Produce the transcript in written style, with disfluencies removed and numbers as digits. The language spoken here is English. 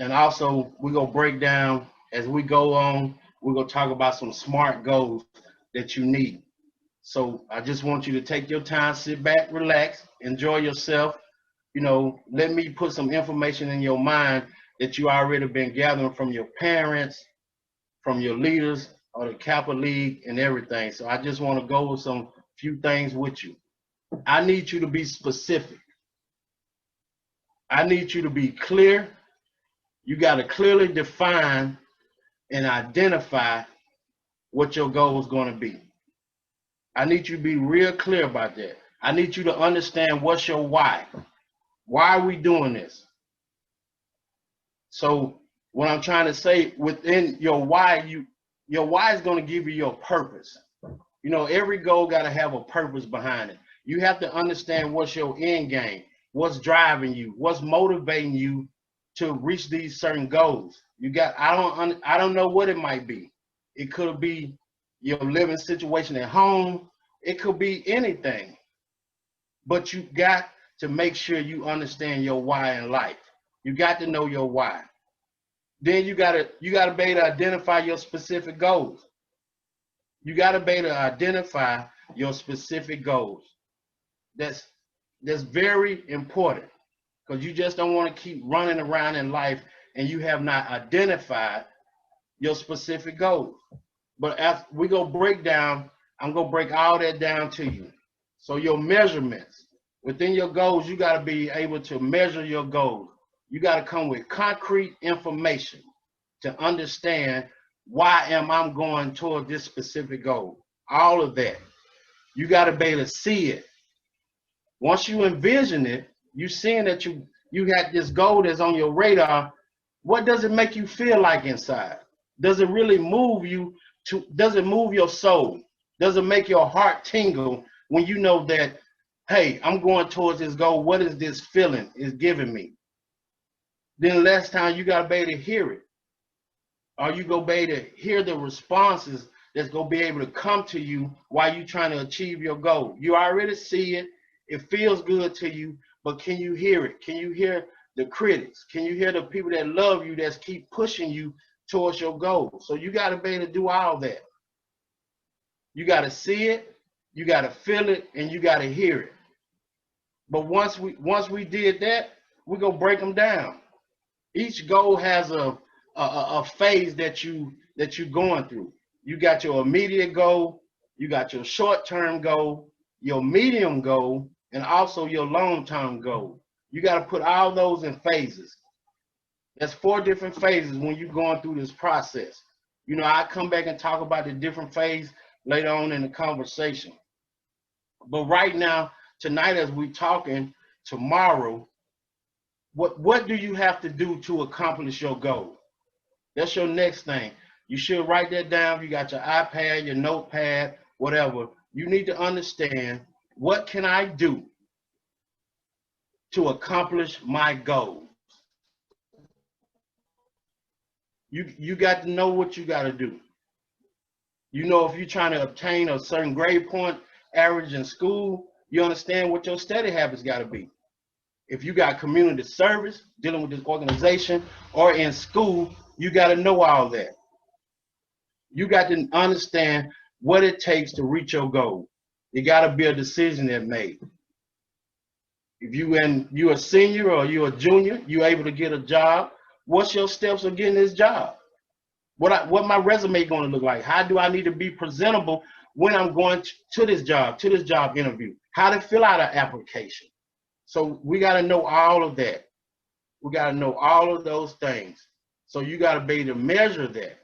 And also, we're going to break down as we go on, we're going to talk about some smart goals that you need. So I just want you to take your time, sit back, relax, enjoy yourself. Let me put some information in your mind that you already been gathering from your parents, from your leaders, or the Kappa League and everything. So I just want to go with some few things with you. I need you to be specific. I need you to be clear. You got to clearly define and identify what your goal is going to be. I need you to be real clear about that. I need you to understand what's your why. Why are we doing this? So what I'm trying to say, within your why, your why is going to give you your purpose. Every goal got to have a purpose behind it. You have to understand what's your end game, what's driving you, what's motivating you to reach these certain goals. I don't know what it might be. It could be your living situation at home. It could be anything. But you got to make sure you understand your why in life. You got to know your why. Then you gotta be able to identify your specific goals. You gotta be able to identify your specific goals. That's very important, because you just don't want to keep running around in life and you have not identified your specific goals. But as we go break down, I'm gonna break all that down to you. So your measurements within your goals, you got to be able to measure your goals. You got to come with concrete information to understand why am I going toward this specific goal. All of that. You got to be able to see it. Once you envision it, you seeing that you got this goal that's on your radar. What does it make you feel like inside? Does it really move you does it move your soul? Does it make your heart tingle when you know that, hey, I'm going towards this goal? What is this feeling is giving me? Then last time you got to be able to hear it. Or you go be able to hear the responses that's going to be able to come to you while you're trying to achieve your goal. You already see it. It feels good to you, but can you hear it? Can you hear the critics? Can you hear the people that love you that keep pushing you towards your goal? So you got to be able to do all that. You got to see it, you got to feel it, and you got to hear it. But once we did that, we're going to break them down. Each goal has a phase that you're going through. You got your immediate goal, you got your short-term goal, your medium goal, and also your long-term goal. You got to put all those in phases. There's 4 different phases when you're going through this process. I come back and talk about the different phases later on in the conversation. But right now, tonight, as we're talking, tomorrow, what do you have to do to accomplish your goal? That's your next thing. You should write that down. You got your iPad, your notepad, whatever. You need to understand, what can I do to accomplish my goals? You got to know what you got to do. If you're trying to obtain a certain grade point average in school, you understand what your study habits got to be. If you got community service, dealing with this organization, or in school, you got to know all that. You got to understand what it takes to reach your goal. You got to be a decision that made. If you're a senior or you're a junior, you're able to get a job. What's your steps of getting this job? What my resume going to look like? How do I need to be presentable when I'm going to this job interview? How to fill out an application? So we got to know all of that. We got to know all of those things. So you got to be able to measure that.